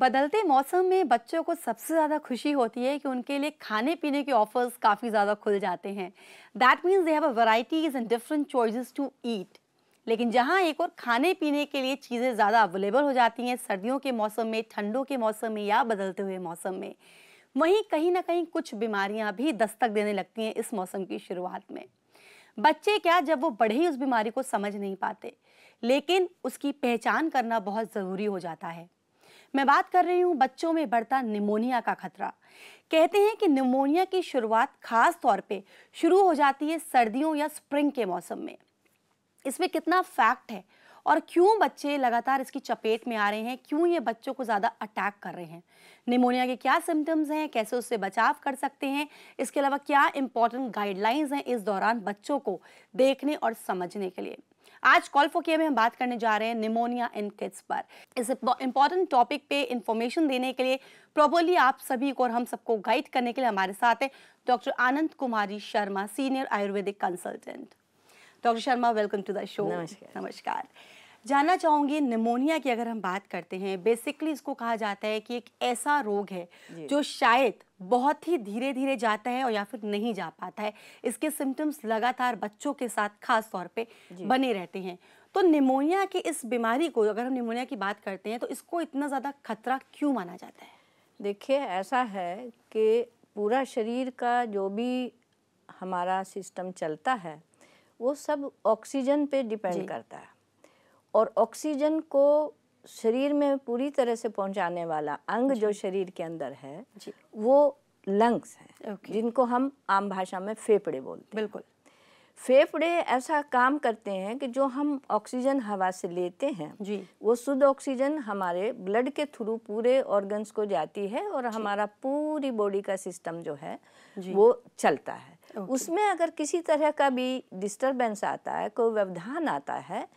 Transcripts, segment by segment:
बदलते मौसम में बच्चों को सबसे ज़्यादा खुशी होती है कि उनके लिए खाने पीने के ऑफर्स काफ़ी ज़्यादा खुल जाते हैं। That means they have a varieties and different choices to eat. लेकिन जहाँ एक और खाने पीने के लिए चीज़ें ज़्यादा अवेलेबल हो जाती हैं सर्दियों के मौसम में, ठंडों के मौसम में या बदलते हुए मौसम में, वहीं कहीं ना कहीं कुछ बीमारियां भी दस्तक देने लगती हैं इस मौसम की शुरुआत में। बच्चे क्या, जब वो बड़े ही उस बीमारी को समझ नहीं पाते, लेकिन उसकी पहचान करना बहुत ज़रूरी हो जाता है। मैं बात कर रही हूँ बच्चों में बढ़ता निमोनिया का खतरा। कहते हैं कि निमोनिया की शुरुआत खास तौर पे शुरू हो जाती है सर्दियों या स्प्रिंग के मौसम में। इसमें कितना फैक्ट है और क्यों बच्चे लगातार इसकी चपेट में आ रहे हैं, क्यों ये बच्चों को ज़्यादा अटैक कर रहे हैं, निमोनिया के क्या सिम्टम्स हैं, कैसे उससे बचाव कर सकते हैं, इसके अलावा क्या इंपॉर्टेंट गाइडलाइंस हैं इस दौरान बच्चों को देखने और समझने के लिए। आज कॉल फॉर केयर में हम बात करने जा रहे हैं निमोनिया इन किड्स पर। इस इंपॉर्टेंट टॉपिक पे इंफॉर्मेशन देने के लिए, प्रॉपर्ली आप सभी को और हम सबको गाइड करने के लिए हमारे साथ है doctor Anand Kumari Sharma, senior ayurvedic consultant. Doctor Sharma, welcome to the show. नमस्कार। जानना चाहूंगी, निमोनिया की अगर हम बात करते हैं, बेसिकली इसको कहा जाता है कि एक ऐसा रोग है जो शायद बहुत ही धीरे धीरे जाता है और या फिर नहीं जा पाता है। इसके सिम्टम्स लगातार बच्चों के साथ खास तौर पे बने रहते हैं। तो निमोनिया की इस बीमारी को, अगर हम निमोनिया की बात करते हैं, तो इसको इतना ज़्यादा खतरा क्यों माना जाता है? देखिए, ऐसा है कि पूरा शरीर का जो भी हमारा सिस्टम चलता है वो सब ऑक्सीजन पे डिपेंड करता है, और ऑक्सीजन को शरीर में पूरी तरह से पहुंचाने वाला अंग जो शरीर के अंदर है वो लंग्स हैं, जिनको हम आम भाषा में फेफड़े बोलते हैं। बिल्कुल। फेफड़े ऐसा काम करते हैं कि जो हम ऑक्सीजन हवा से लेते हैं वो शुद्ध ऑक्सीजन हमारे ब्लड के थ्रू पूरे ऑर्गन्स को जाती है और हमारा पूरी बॉडी का सिस्टम जो है वो चलता है। उसमें अगर किसी तरह का भी डिस्टरबेंस आता है, कोई व्यवधान आता है,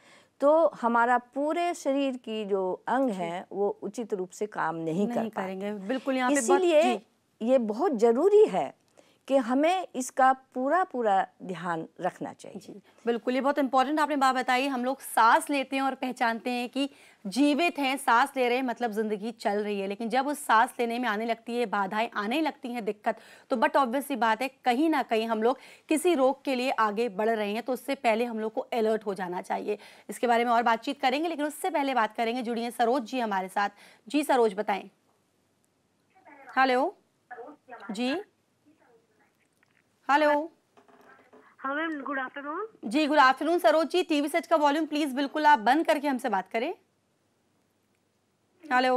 तो हमारा पूरे शरीर की जो अंग हैं वो उचित रूप से काम नहीं कर पाएंगे। बिल्कुल। यहाँ पे इसीलिए ये बहुत जरूरी है कि हमें इसका पूरा ध्यान रखना चाहिए। बिल्कुल, ये बहुत इंपॉर्टेंट आपने बात बताई। हम लोग सांस लेते हैं और पहचानते हैं कि जीवित हैं, सांस ले रहे हैं, मतलब जिंदगी चल रही है। लेकिन जब उस सांस लेने में आने लगती है बाधाएं, आने लगती हैं दिक्कत, तो बट ऑब्वियस सी बात है कहीं ना कहीं हम लोग किसी रोग के लिए आगे बढ़ रहे हैं, तो उससे पहले हम लोग को अलर्ट हो जाना चाहिए। इसके बारे में और बातचीत करेंगे, लेकिन उससे पहले बात करेंगे, जुड़िए सरोज जी हमारे साथ। जी सरोज, बताएं। हेलो जी। हेलो। हाँ मैम, गुड आफ्टरनून। जी good afternoon Saroj ji. TV set का वॉल्यूम प्लीज बिल्कुल आप बंद करके हमसे बात करें। हेलो।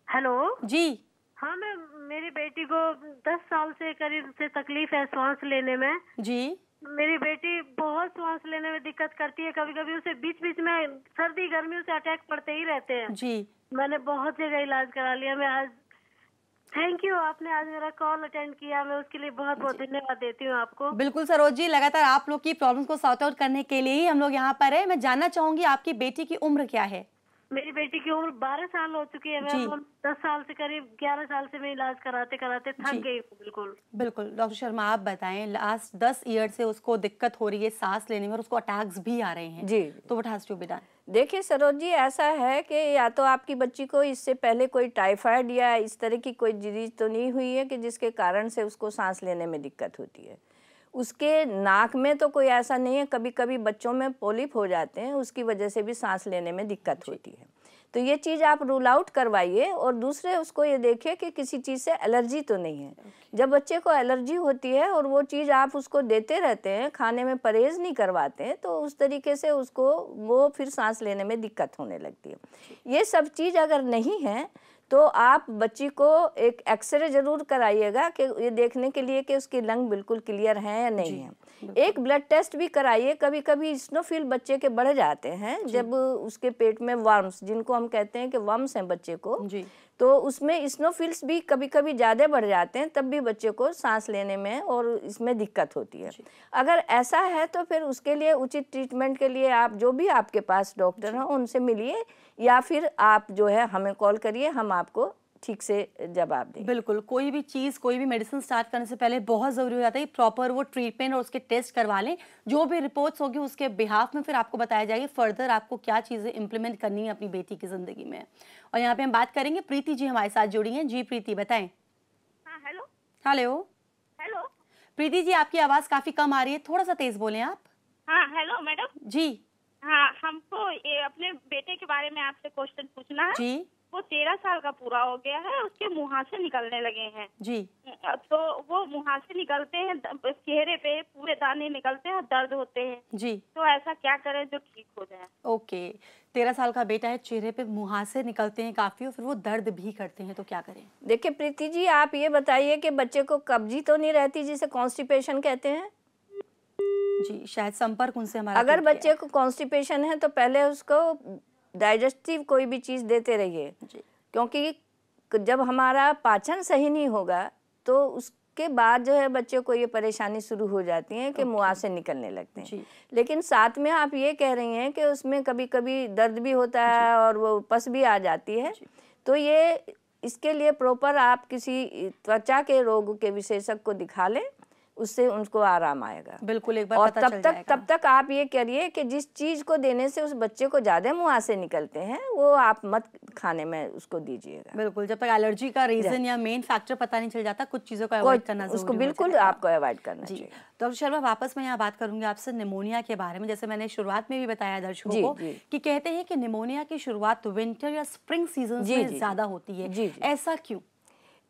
हेलो जी। हाँ मैम, मेरी बेटी को 10 साल से करीब से तकलीफ है सांस लेने में। जी। मेरी बेटी बहुत सांस लेने में दिक्कत करती है, कभी कभी उसे बीच बीच में सर्दी गर्मी से अटैक पड़ते ही रहते हैं। जी। मैंने बहुत जगह इलाज करा लिया। मैं आज थैंक यू, आपने आज मेरा कॉल अटेंड किया, मैं उसके लिए बहुत बहुत धन्यवाद देती हूँ आपको। बिल्कुल सरोज जी, लगातार आप लोग की प्रॉब्लम्स को सॉर्ट आउट करने के लिए ही हम लोग यहाँ पर है। मैं जानना चाहूंगी आपकी बेटी की उम्र क्या है? मेरी बेटी की उम्र 12 साल हो चुकी है मैम। 10 साल से करीब 11 साल से मैं इलाज कराते कराते थक गई हूँ। बिल्कुल बिल्कुल। डॉक्टर शर्मा, आप बताएं, लास्ट 10 ईयर से उसको दिक्कत हो रही है सांस लेने में और उसको अटैक्स भी आ रहे हैं जी, तो what has to be done? देखिए सरोज जी, ऐसा है कि या तो आपकी बच्ची को इससे पहले कोई टाइफाइड या इस तरह की कोई डिजीज तो नहीं हुई है कि जिसके कारण से उसको सांस लेने में दिक्कत होती है। उसके नाक में तो कोई ऐसा नहीं है, कभी कभी बच्चों में पोलिप हो जाते हैं, उसकी वजह से भी सांस लेने में दिक्कत होती है। तो ये चीज़ आप रूल आउट करवाइए, और दूसरे उसको ये देखिए कि किसी चीज़ से एलर्जी तो नहीं है। जब बच्चे को एलर्जी होती है और वो चीज़ आप उसको देते रहते हैं, खाने में परहेज नहीं करवाते हैं, तो उस तरीके से उसको वो फिर सांस लेने में दिक्कत होने लगती है। ये सब चीज़ अगर नहीं है तो आप बच्ची को एक एक्सरे जरूर कराइएगा कि ये देखने के लिए कि उसकी लंग बिल्कुल क्लियर हैं या नहीं है। एक ब्लड टेस्ट भी कराइए। कभी कभी स्नोफिल बच्चे के बढ़ जाते हैं जब उसके पेट में वर्म्स, जिनको हम कहते हैं कि वर्म्स हैं बच्चे को, तो उसमें स्नोफिल्स भी कभी कभी ज़्यादा बढ़ जाते हैं, तब भी बच्चे को सांस लेने में और इसमें दिक्कत होती है। अगर ऐसा है तो फिर उसके लिए उचित ट्रीटमेंट के लिए आप जो भी आपके पास डॉक्टर हैं उनसे मिलिए, या फिर आप जो है हमें कॉल करिए, हम आपको ठीक से जवाब दें। बिल्कुल, कोई भी चीज़, कोई भी मेडिसिन स्टार्ट करने से पहले बहुत ज़रूरी हो जाता है प्रॉपर वो ट्रीटमेंट और उसके टेस्ट करवा लें। जो भी रिपोर्ट्स होगी उसके बिहाफ में फिर आपको बताया जाएगा फर्दर आपको क्या चीज़ें इंप्लीमेंट करनी है अपनी बेटी की ज़िंदगी में। और यहाँ पे हम बात करेंगे, प्रीति जी हमारे साथ जुड़ी हैं। जी प्रीति, बताएं। हाँ, hello hello hello. Preeti ji, आपकी आवाज़ काफ़ी कम आ रही है, थोड़ा सा तेज़ बोलें आप। हाँ, हेलो मैडम। जी हाँ, हमको ये अपने बेटे के बारे में आपसे क्वेश्चन पूछना है। जी वो 13 साल का पूरा हो गया है, उसके मुहासे निकलने लगे हैं। जी तो वो मुहासे निकलते हैं, चेहरे पे पूरे दाने निकलते हैं और दर्द होते हैं। जी। तो ऐसा क्या करें जो ठीक हो जाए? ओके, 13 साल का बेटा है, चेहरे पे मुहासे निकलते हैं काफ़ी और फिर वो दर्द भी करते हैं, तो क्या करें? देखिए प्रीति जी, आप ये बताइए कि बच्चे को कब्जी तो नहीं रहती जिसे कॉन्स्टिपेशन कहते हैं? जी, शायद संपर्क उनसे हमारा अगर टूट गया बच्चे को कॉन्स्टिपेशन है तो पहले उसको डाइजेस्टिव कोई भी चीज़ देते रहिए, जी। क्योंकि जब हमारा पाचन सही नहीं होगा तो उसके बाद जो है बच्चे को ये परेशानी शुरू हो जाती है कि मुहासे निकलने लगते हैं। जी। लेकिन साथ में आप ये कह रही हैं कि उसमें कभी कभी दर्द भी होता है और वो पस भी आ जाती है, तो ये इसके लिए प्रॉपर आप किसी त्वचा के रोग के विशेषज्ञ को दिखा लें, उससे उनको आराम आएगा। बिल्कुल, एक बार और पता चल जाएगा। तब तक आप ये करिए कि जिस चीज़ को देने से उस बच्चे को ज़्यादा मुहासे निकलते हैं वो आप मत खाने में उसको दीजिएगा। बिल्कुल, जब तक एलर्जी का रीजन या मेन फैक्टर पता नहीं चल जाता, कुछ चीज़ों को अवॉइड करना ज़रूरी उसको हो बिल्कुल जाएगा। आपको अवॉइड करना जी। चाहिए। डॉक्टर शर्मा, वापस मैं यहाँ बात करूंगी आपसे निमोनिया के बारे में। जैसे मैंने शुरुआत में भी बताया दर्शकों को कि कहते हैं कि निमोनिया की शुरुआत विंटर या स्प्रिंग सीजन में ज़्यादा होती है, ऐसा क्यों?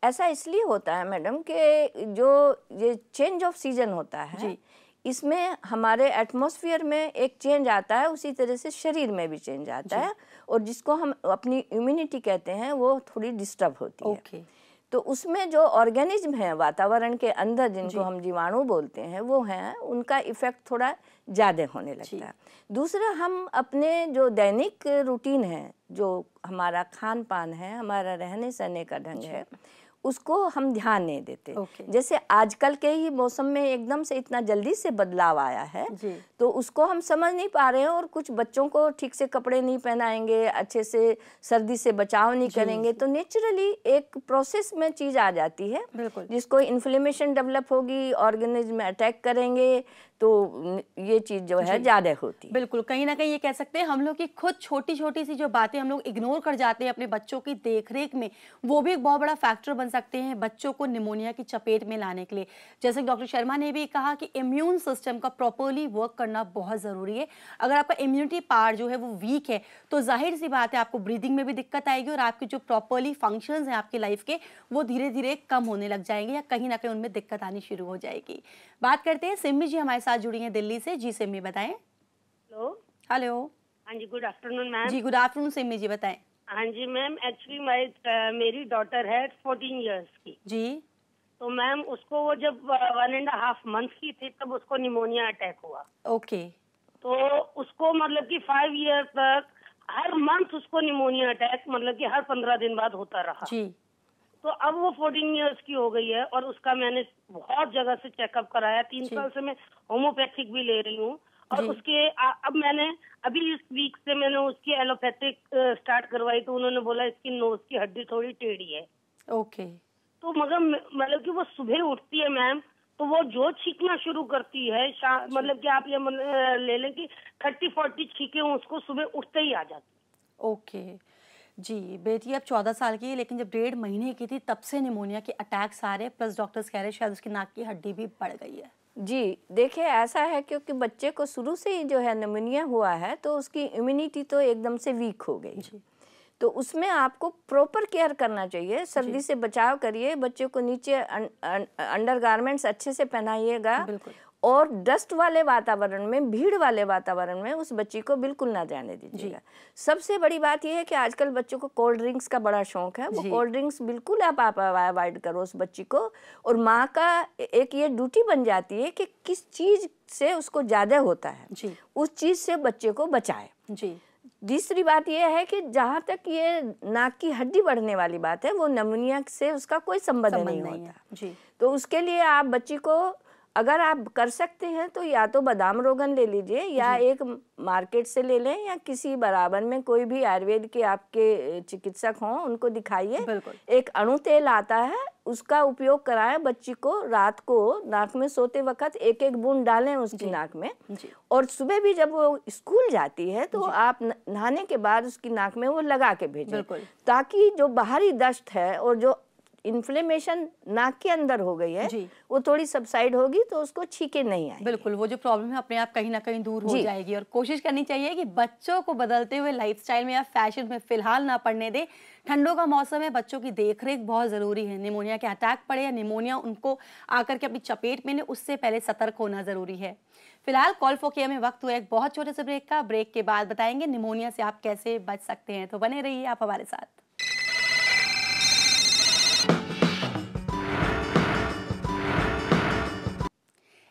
ऐसा इसलिए होता है मैडम कि जो ये चेंज ऑफ सीजन होता है, इसमें हमारे एटमॉस्फेयर में एक चेंज आता है, उसी तरह से शरीर में भी चेंज आता है, और जिसको हम अपनी इम्यूनिटी कहते हैं वो थोड़ी डिस्टर्ब होती है। तो उसमें जो ऑर्गेनिज्म है वातावरण के अंदर, जिनको हम जीवाणु बोलते हैं, वो हैं, उनका इफेक्ट थोड़ा ज़्यादा होने लगता है। दूसरा, हम अपने जो दैनिक रूटीन है, जो हमारा खान पान है, हमारा रहने सहने का ढंग है, उसको हम ध्यान नहीं देते। जैसे आजकल के ही मौसम में एकदम से इतना जल्दी से बदलाव आया है, तो उसको हम समझ नहीं पा रहे हैं, और कुछ बच्चों को ठीक से कपड़े नहीं पहनाएंगे, अच्छे से सर्दी से बचाव नहीं करेंगे, तो नेचुरली एक प्रोसेस में चीज़ आ जाती है जिसको इन्फ्लेमेशन डेवलप होगी, ऑर्गेनिज्म अटैक करेंगे, तो ये चीज़ जो है ज़्यादा होती है। बिल्कुल, कहीं ना कहीं ये कह सकते हैं हम लोग की खुद छोटी छोटी सी जो बातें हम लोग इग्नोर कर जाते हैं अपने बच्चों की देखरेख में, वो भी एक बहुत बड़ा फैक्टर बन सकते हैं बच्चों को निमोनिया की चपेट में लाने के लिए। जैसे डॉक्टर शर्मा ने भी कहा कि इम्यून सिस्टम का प्रॉपरली वर्क करना बहुत ज़रूरी है। अगर आपका इम्यूनिटी पावर जो है वो वीक है, तो जाहिर सी बात है आपको ब्रीदिंग में भी दिक्कत आएगी, और आपके जो प्रॉपरली फंक्शंस हैं आपकी लाइफ के, वो धीरे धीरे कम होने लग जाएंगे, या कहीं ना कहीं उनमें दिक्कत आनी शुरू हो जाएगी। बात करते हैं, सिम्मी जी हमारे साथ जुड़ी हैं दिल्ली से। जी सिम्मी, बताएं। हेलो। हेलो। हाँ जी, गुड आफ्टरनून मैम। जी गुड आफ्टरनून सिम्मी जी, बताएं। हाँ जी मैम, एक्चुअली मेरी डॉटर है 14 इयर्स की जी। तो मैम उसको वो जब 1.5 मंथ की थी तब उसको निमोनिया अटैक हुआ। ओके। तो उसको मतलब कि 5 ईयर तक हर मंथ उसको निमोनिया अटैक मतलब कि हर 15 दिन बाद होता रहा। जी। तो अब वो 14 इयर्स की हो गई है और उसका मैंने बहुत जगह से चेकअप कराया। 3 साल से मैं होम्योपैथिक भी ले रही हूँ, और उसके अब मैंने अभी इस वीक से मैंने उसकी एलोपैथिक स्टार्ट करवाई, तो उन्होंने बोला इसकी नोज की हड्डी थोड़ी टेढ़ी है। ओके। तो मगर मतलब कि वो सुबह उठती है मैम, तो वो जो छींकना शुरू करती है, मतलब कि आप ये ले लें कि 30-40 छींके उसको सुबह उठते ही आ जाती। ओके जी। बेटी अब 14 साल की है, लेकिन जब 1.5 महीने की थी तब से निमोनिया के अटैक्स आ रहे हैं, प्लस डॉक्टर्स कह रहे हैं शायद उसकी नाक की हड्डी भी बढ़ गई है। जी देखिए, ऐसा है क्योंकि बच्चे को शुरू से ही जो है निमोनिया हुआ है, तो उसकी इम्यूनिटी तो एकदम से वीक हो गई। तो उसमें आपको प्रॉपर केयर करना चाहिए, सर्दी से बचाव करिए, बच्चे को नीचे अंडरगारमेंट्स अच्छे से पहनाइएगा, और डस्ट वाले वातावरण में, भीड़ वाले वातावरण में उस बच्ची को बिल्कुल ना जाने दीजिएगा। सबसे बड़ी बात यह है कि आजकल बच्चों को कोल्ड ड्रिंक्स का बड़ा शौक है, वो कोल्ड ड्रिंक्स बिल्कुल आप अवॉइड करो उस बच्ची को, और माँ का एक ये ड्यूटी बन जाती है कि किस चीज़ से उसको ज़्यादा होता है उस चीज़ से बच्चे को बचाए। दूसरी बात यह है कि जहाँ तक ये नाक की हड्डी बढ़ने वाली बात है, वो निमोनिया से उसका कोई संबंध नहीं होता। तो उसके लिए आप बच्ची को अगर आप कर सकते हैं तो या तो बादाम रोगन ले लीजिए या एक मार्केट से ले लें या किसी बराबर में कोई भी आयुर्वेद के आपके चिकित्सक हों उनको दिखाइए। एक अणु तेल आता है, उसका उपयोग कराएं। बच्ची को रात को नाक में सोते वक्त एक एक बूंद डालें उसकी नाक में, और सुबह भी जब वो स्कूल जाती है तो आप नहाने के बाद उसकी नाक में वो लगा के भेजें, ताकि जो बाहरी दस्त है और जो इन्फ्लेमेशन नाक के अंदर हो गई है वो थोड़ी सबसाइड होगी तो उसको छींके नहीं आएंगे। बिल्कुल, वो जो प्रॉब्लम है अपने आप कहीं ना कहीं दूर हो जाएगी। और कोशिश करनी चाहिए कि बच्चों को बदलते हुए लाइफस्टाइल में या फैशन में फिलहाल ना पड़ने दे। ठंडों का मौसम है, बच्चों की देखरेख बहुत जरूरी है। निमोनिया के अटैक पड़े या निमोनिया उनको आकर के अपनी चपेट में ले, उससे पहले सतर्क होना जरूरी है। फिलहाल कॉल फॉर केयर में वक्त हुआ एक बहुत छोटे से ब्रेक का। ब्रेक के बाद बताएंगे निमोनिया से आप कैसे बच सकते हैं, तो बने रहिए आप हमारे साथ।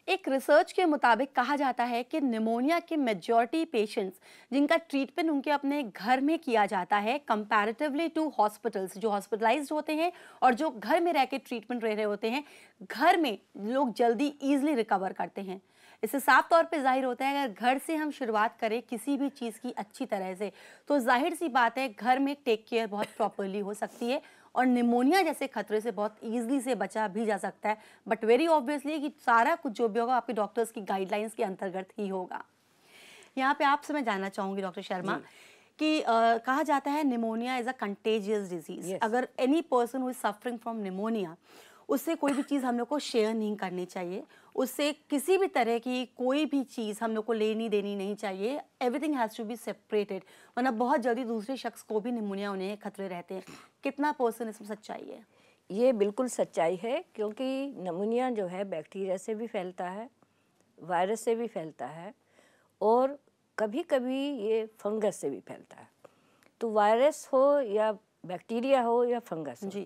एक रिसर्च के मुताबिक कहा जाता है कि निमोनिया के मेजॉरिटी पेशेंट्स जिनका ट्रीटमेंट उनके अपने घर में किया जाता है कंपैरेटिवली टू हॉस्पिटल्स, जो हॉस्पिटलाइज्ड होते हैं और जो घर में रह के ट्रीटमेंट ले रहे होते हैं, घर में लोग जल्दी ईजिली रिकवर करते हैं। इससे साफ तौर पे जाहिर होता है अगर घर से हम शुरुआत करें किसी भी चीज़ की अच्छी तरह से, तो जाहिर सी बात है घर में टेक केयर बहुत प्रॉपरली हो सकती है और निमोनिया जैसे खतरे से बहुत ईजिली से बचा भी जा सकता है। बट वेरी ऑब्वियसली कि सारा कुछ जो भी होगा आपके डॉक्टर्स की गाइडलाइंस के अंतर्गत ही होगा। यहाँ पे आपसे मैं जानना चाहूँगी डॉक्टर शर्मा कि कहा जाता है pneumonia is a contagious disease. अगर any person who is suffering from pneumonia, उससे कोई भी चीज़ हम लोग को शेयर नहीं करनी चाहिए, उससे किसी भी तरह की कोई भी चीज़ हम लोग को लेनी देनी नहीं चाहिए। Everything has to be separated, वरना बहुत जल्दी दूसरे शख्स को भी निमोनिया होने के खतरे रहते हैं। कितना पर्सन इसमें सच्चाई है? ये बिल्कुल सच्चाई है, क्योंकि निमोनिया जो है बैक्टीरिया से भी फैलता है, वायरस से भी फैलता है और कभी कभी ये फंगस से भी फैलता है। तो वायरस हो या बैक्टीरिया हो या फंगस हो,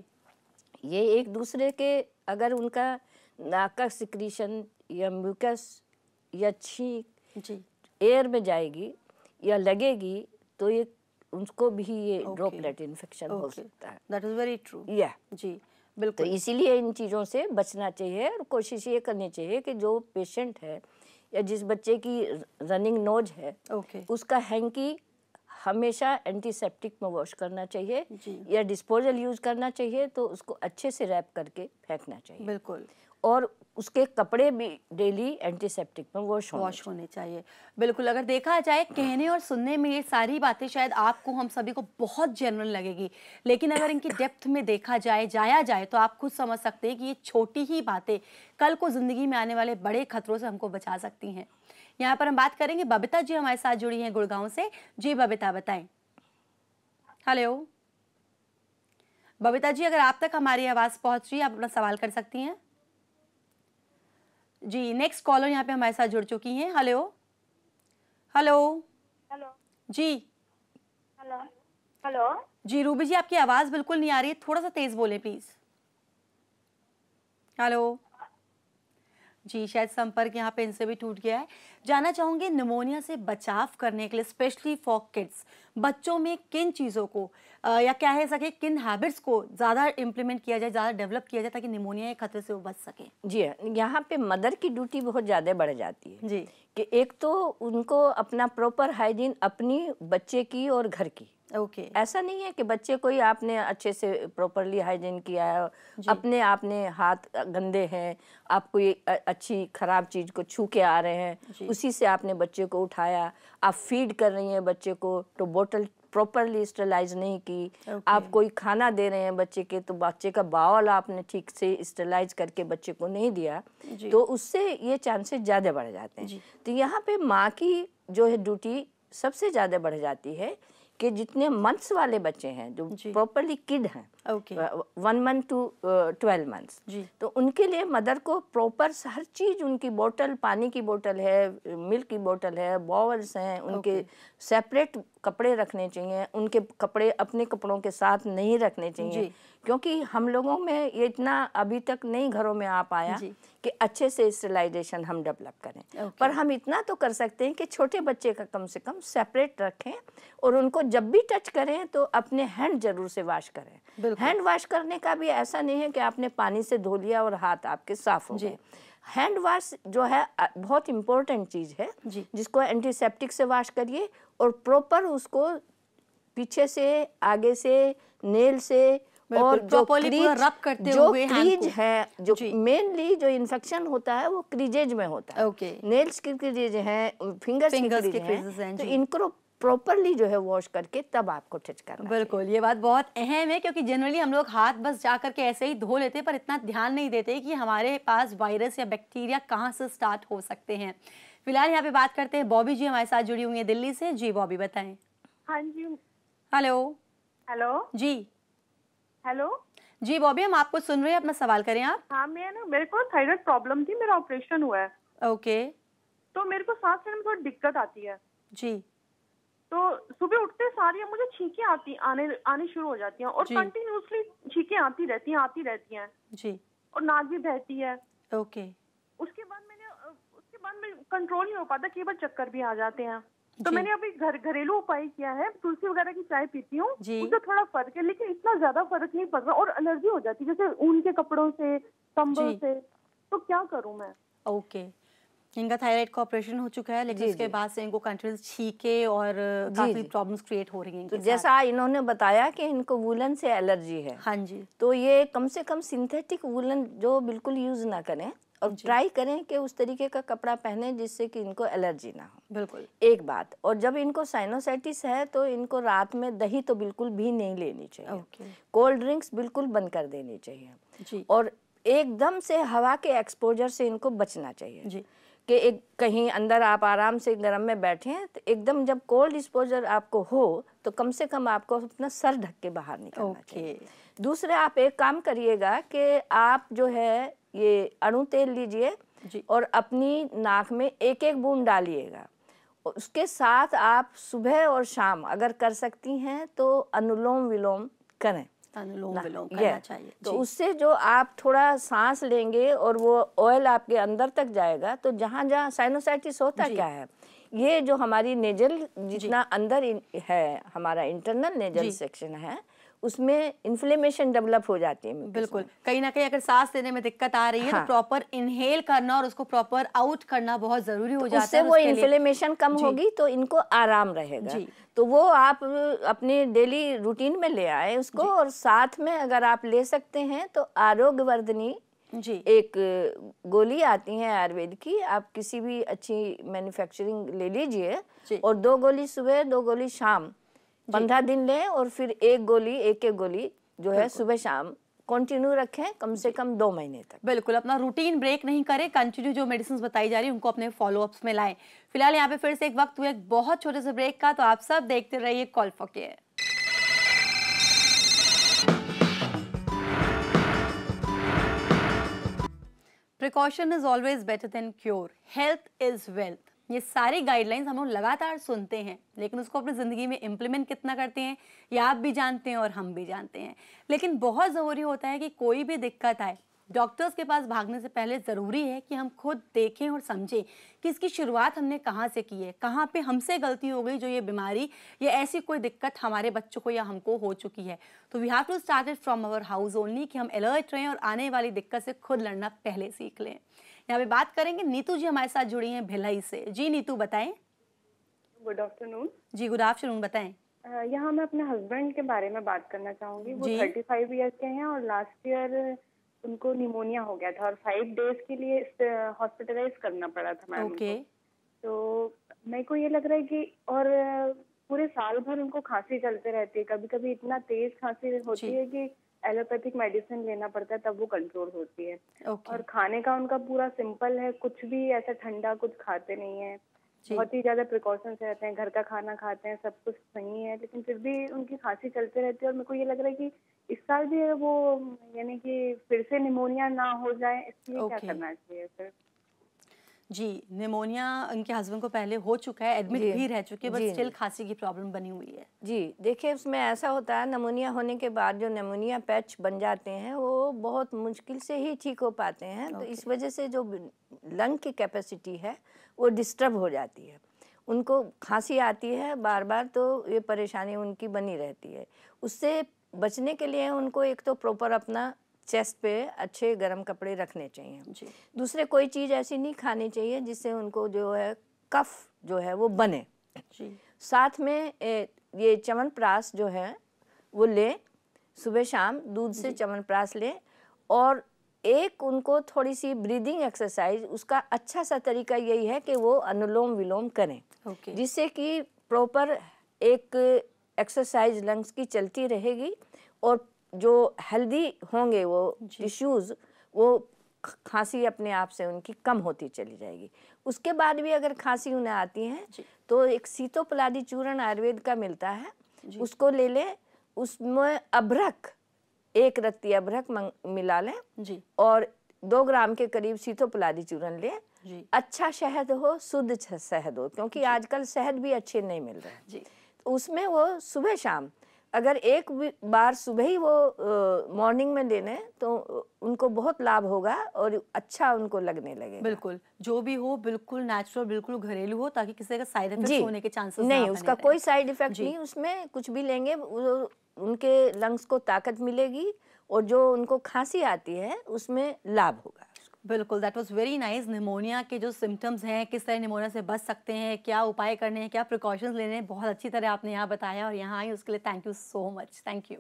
ये एक दूसरे के अगर उनका नाक का सिक्रीशन या म्यूकस या छींक एयर में जाएगी या लगेगी तो ये उनको भी ये ड्रॉपलेट इन्फेक्शन हो सकता है। That is very true. या जी बिल्कुल। तो इसीलिए इन चीज़ों से बचना चाहिए और कोशिश ये करनी चाहिए कि जो पेशेंट है या जिस बच्चे की रनिंग नोज है उसका हैंकी हमेशा एंटीसेप्टिक में वॉश करना चाहिए या डिस्पोजल यूज करना चाहिए, तो उसको अच्छे से रैप करके फेंकना चाहिए। बिल्कुल। और उसके कपड़े भी डेली एंटीसेप्टिक में वॉश होने चाहिए। बिल्कुल। अगर देखा जाए कहने और सुनने में ये सारी बातें शायद आपको हम सभी को बहुत जनरल लगेगी, लेकिन अगर इनकी डेप्थ में देखा जाया जाए तो आप खुद समझ सकते हैं कि ये छोटी ही बातें कल को जिंदगी में आने वाले बड़े खतरों से हमको बचा सकती हैं। यहाँ पर हम बात करेंगे, बबीता जी हमारे साथ जुड़ी हैं गुड़गांव से। जी बबीता बताएं। हेलो बबीता जी, अगर आप तक हमारी आवाज पहुंच रही है आप अपना सवाल कर सकती हैं। जी नेक्स्ट कॉलर यहाँ पे हमारे साथ जुड़ चुकी हैं। हेलो हेलो हेलो जी हेलो हेलो जी रूबी जी, आपकी आवाज बिल्कुल नहीं आ रही है, थोड़ा सा तेज बोले प्लीज। हेलो जी, शायद संपर्क यहाँ पे इनसे भी टूट गया है। जानना चाहूँगी निमोनिया से बचाव करने के लिए स्पेशली फॉर किड्स, बच्चों में किन चीज़ों को या क्या है सके किन हैबिट्स को ज़्यादा इम्प्लीमेंट किया जाए, ज़्यादा डेवलप किया जाए ताकि निमोनिया के खतरे से वो बच सके? जी यहाँ पे मदर की ड्यूटी बहुत ज़्यादा बढ़ जाती है जी, कि एक तो उनको अपना प्रॉपर हाइजीन अपनी, बच्चे की और घर की। ऐसा नहीं है कि बच्चे को ही आपने अच्छे से प्रॉपरली हाइजीन किया है, अपने आपने हाथ गंदे हैं, आप कोई अच्छी खराब चीज को छू के आ रहे हैं, उसी से आपने बच्चे को उठाया, आप फीड कर रही हैं बच्चे को तो बोतल प्रॉपरली स्टरलाइज नहीं की, आप कोई खाना दे रहे हैं बच्चे के तो बच्चे का बाउल आपने ठीक से स्टरलाइज करके बच्चे को नहीं दिया, तो उससे ये चांसेस ज़्यादा बढ़ जाते हैं। तो यहाँ पे माँ की जो है ड्यूटी सबसे ज़्यादा बढ़ जाती है कि जितने मंथ्स वाले बच्चे हैं जो प्रॉपरली किड हैं, 1 मंथ टू 12 मंथ्स, तो उनके लिए मदर को प्रॉपर हर चीज़, उनकी बोतल, पानी की बोतल है, मिल्क की बोतल है, बॉवल्स हैं, उनके सेपरेट कपड़े रखने चाहिए, उनके कपड़े अपने कपड़ों के साथ नहीं रखने चाहिए, क्योंकि हम लोगों में ये इतना अभी तक नहीं घरों में आ पाया कि अच्छे से स्टरलाइजेशन हम डेवलप करें। पर हम इतना तो कर सकते हैं कि छोटे बच्चे का कम से कम सेपरेट रखें और उनको जब भी टच करें तो अपने हैंड जरूर से वॉश करें। हैंड वॉश करने का भी ऐसा नहीं है कि आपने पानी से धो लिया और हाथ आपके साफ हो गए। हैंड वॉश जो है बहुत इम्पोर्टेंट चीज़ है, जिसको एंटीसेप्टिक से वॉश करिए और प्रॉपर उसको पीछे से, आगे से, नेल से, और जो क्रीज है, जो मेनली जो इन्फेक्शन होता है वो क्रीजेज में होता है। नेल्स की क्रीजेज हैं, फिंगर्स के क्रीजेज हैं, तो इनको प्रॉपरली जो है वॉश करके तब आपको टच करना। बिल्कुल, ये बात बहुत अहम है, क्योंकि जनरली हम लोग हाथ बस जा करके ऐसे ही धो लेते हैं, पर इतना ध्यान नहीं देते कि हमारे पास वायरस या बैक्टीरिया कहाँ से स्टार्ट हो सकते हैं। फिलहाल यहाँ पे बात करते हैं, बॉबी जी हमारे साथ जुड़ी हुई है दिल्ली से। जी बॉबी बताएं। हाँ जी। हेलो। हेलो जी। हेलो जी बॉबी, हम आपको सुन रहे हैं, अपना सवाल करें आप। हाँ, मेरे को थायराइड प्रॉब्लम थी, मेरा ऑपरेशन हुआ है। ओके। तो मेरे को सांस लेने में थोड़ी दिक्कत आती है जी। तो सुबह उठते सारी मुझे छींकें आनी शुरू हो जाती हैं और कंटिन्यूसली छींकें आती रहती हैं जी, और नाक भी बहती है। ओके। उसके बाद मैं कंट्रोल नहीं हो पाता, कई बार चक्कर भी आ जाते हैं। तो मैंने अभी घरेलू उपाय किया है, तुलसी वगैरह की चाय पीती हूँ, उससे थोड़ा फर्क है, लेकिन इतना ज्यादा फर्क नहीं पड़ रहा और एलर्जी हो जाती है, जैसे ऊन के कपड़ों से, कंबल से। तो क्या करूँ मैं? ओके, इनका थायराइड का ऑपरेशन हो चुका है, लेकिन उसके बाद से इनको कंटिन्यूस छींके और काफी प्रॉब्लम्स क्रिएट हो रही हैं। तो जैसा इन्होंने बताया कि इनको वूलन से एलर्जी है। हाँ जी। तो ये कम से कम सिंथेटिक वूलन जो बिल्कुल यूज ना करें और ट्राई करें कि उस तरीके का कपड़ा पहने जिससे कि इनको एलर्जी ना हो। बिल्कुल, एक बात। और जब इनको साइनोसाइटिस है तो इनको रात में दही तो बिल्कुल भी नहीं लेनी चाहिए। कोल्ड ड्रिंक्स बिल्कुल बंद कर देनी चाहिए और एकदम से हवा के एक्सपोजर से इनको बचना चाहिए कि एक कहीं अंदर आप आराम से गर्म में बैठे हैं तो एकदम जब कोल्ड एक्सपोजर आपको हो तो कम से कम आपको अपना सर ढक के बाहर निकलना चाहिए। दूसरे, आप एक काम करिएगा कि आप जो है ये अणु तेल लीजिए और अपनी नाक में एक एक बूंद डालिएगा। उसके साथ आप सुबह और शाम अगर कर सकती हैं तो अनुलोम विलोम करें। अनुलोम विलोम करना चाहिए। तो उससे जो आप थोड़ा सांस लेंगे और वो ऑयल आपके अंदर तक जाएगा, तो जहाँ जहाँ साइनोसाइटिस होता क्या है, ये जो हमारी नेजल जितना अंदर है, हमारा इंटरनल नेजल सेक्शन है, उसमें इन्फ्लेमेशन डेवलप हो जाती है। बिल्कुल, कहीं ना कहीं अगर सांस लेने में दिक्कत आ रही है तो प्रॉपर इनहेल करना और उसको प्रॉपर आउट करना बहुत जरूरी हो जाता है। उससे वो इन्फ्लेमेशन कम होगी तो इनको आराम रहेगा। तो वो आप अपने डेली रूटीन में ले आए उसको, और साथ में अगर आप ले सकते हैं तो आरोग्यवर्धनी एक गोली आती है आयुर्वेद की, आप किसी भी अच्छी मैन्युफैक्चरिंग ले लीजिए और 2 गोली सुबह 2 गोली शाम 15 दिन लें, और फिर एक एक गोली जो है सुबह शाम कंटिन्यू रखें कम से कम 2 महीने तक। बिल्कुल, अपना रूटीन ब्रेक नहीं करें, कंटिन्यू जो मेडिसिन बताई जा रही है उनको अपने फॉलोअप्स में लाएं। फिलहाल यहाँ पे फिर से एक वक्त हुआ एक बहुत छोटे से ब्रेक का, तो आप सब देखते रहिए call for care. Precaution is always better than cure, health is wealth. ये सारी गाइडलाइंस हम लोग लगातार सुनते हैं, लेकिन उसको अपनी ज़िंदगी में इम्प्लीमेंट कितना करते हैं ये आप भी जानते हैं और हम भी जानते हैं। लेकिन बहुत ज़रूरी होता है कि कोई भी दिक्कत आए, डॉक्टर्स के पास भागने से पहले ज़रूरी है कि हम खुद देखें और समझें कि इसकी शुरुआत हमने कहाँ से की है, कहाँ पे हमसे गलती हो गई जो ये बीमारी या ऐसी कोई दिक्कत हमारे बच्चों को या हमको हो चुकी है। तो we have to start it from our house only, कि हम अलर्ट रहें और आने वाली दिक्कत से खुद लड़ना पहले सीख लें। यहाँ पे बात करेंगे, नीतू जी हमारे साथ जुड़ी हैं भिलाई से। जी नीतू बताएं। Good afternoon. जी गुड आफ्टरनून, बताएं। यहाँ मैं अपने हस्बैंड के बारे में बात करना चाहूँगी। वो 35 ईयर्स के हैं और लास्ट ईयर उनको निमोनिया हो गया था और 5 डेज के लिए हॉस्पिटलाइज करना पड़ा था मैम। तो मेरे को ये लग रहा है कि और पूरे साल भर उनको खांसी चलते रहती है, कभी कभी इतना तेज खांसी होती है कि एलोपैथिक मेडिसिन लेना पड़ता है तब वो कंट्रोल होती है। और खाने का उनका पूरा सिंपल है, कुछ भी ऐसा ठंडा कुछ खाते नहीं है, बहुत ही ज्यादा प्रिकॉशंस रहते हैं, घर का खाना खाते हैं, सब कुछ सही है, लेकिन फिर भी उनकी खांसी चलते रहती है। और मेरे को ये लग रहा है कि इस साल भी वो यानी कि फिर से निमोनिया ना हो जाए, इसलिए क्या करना चाहिए सर? जी, निमोनिया उनके हस्बैंड को पहले हो चुका है, एडमिट भी रह चुके हैं, बट स्टिल खांसी की प्रॉब्लम बनी हुई है। जी देखिए, उसमें ऐसा होता है, निमोनिया होने के बाद जो निमोनिया पैच बन जाते हैं वो बहुत मुश्किल से ही ठीक हो पाते हैं। तो इस वजह से जो लंग की कैपेसिटी है वो डिस्टर्ब हो जाती है, उनको खांसी आती है बार बार, तो ये परेशानी उनकी बनी रहती है। उससे बचने के लिए उनको एक तो प्रॉपर अपना चेस्ट पे अच्छे गर्म कपड़े रखने चाहिए जी। दूसरे कोई चीज़ ऐसी नहीं खानी चाहिए जिससे उनको जो है कफ जो है वो बने जी। साथ में ये च्यवनप्राश जो है वो ले, सुबह शाम दूध से च्यवनप्राश ले, और एक उनको थोड़ी सी ब्रीदिंग एक्सरसाइज, उसका अच्छा सा तरीका यही है कि वो अनुलोम विलोम करें जिससे कि प्रॉपर एक एक्सरसाइज लंग्स की चलती रहेगी और जो हेल्दी होंगे वो टिश्यूज़, वो खांसी अपने आप से उनकी कम होती चली जाएगी। उसके बाद भी अगर खांसी उन्हें आती है तो एक सीतोपलादी चूर्ण आयुर्वेद का मिलता है, उसको ले ले, उसमें अभ्रक, 1 रत्ती अभ्रक मिला लें जी, और 2 ग्राम के करीब सीतोपलादी चूर्ण ले जी। अच्छा शहद हो, शुद्ध शहद हो, क्योंकि आजकल शहद भी अच्छे नहीं मिल रहे जी। तो उसमें वो सुबह शाम अगर एक बार सुबह ही वो मॉर्निंग में देने तो उनको बहुत लाभ होगा और अच्छा उनको लगने लगेगा। बिल्कुल, जो भी हो बिल्कुल नेचुरल, बिल्कुल घरेलू हो, ताकि किसी का साइड इफेक्ट होने के चांसेस नहीं, उसका कोई साइड इफेक्ट नहीं, उसमें कुछ भी लेंगे उनके लंग्स को ताकत मिलेगी और जो उनको खांसी आती है उसमें लाभ होगा। बिल्कुल, that was very nice. Pneumonia के जो सिम्टम्स हैं, किस तरह निमोनिया से बच सकते हैं, क्या उपाय करने हैं, क्या प्रिकॉशंस लेने हैं, बहुत अच्छी तरह आपने यहाँ बताया और यहाँ आई उसके लिए thank you so much. Thank you.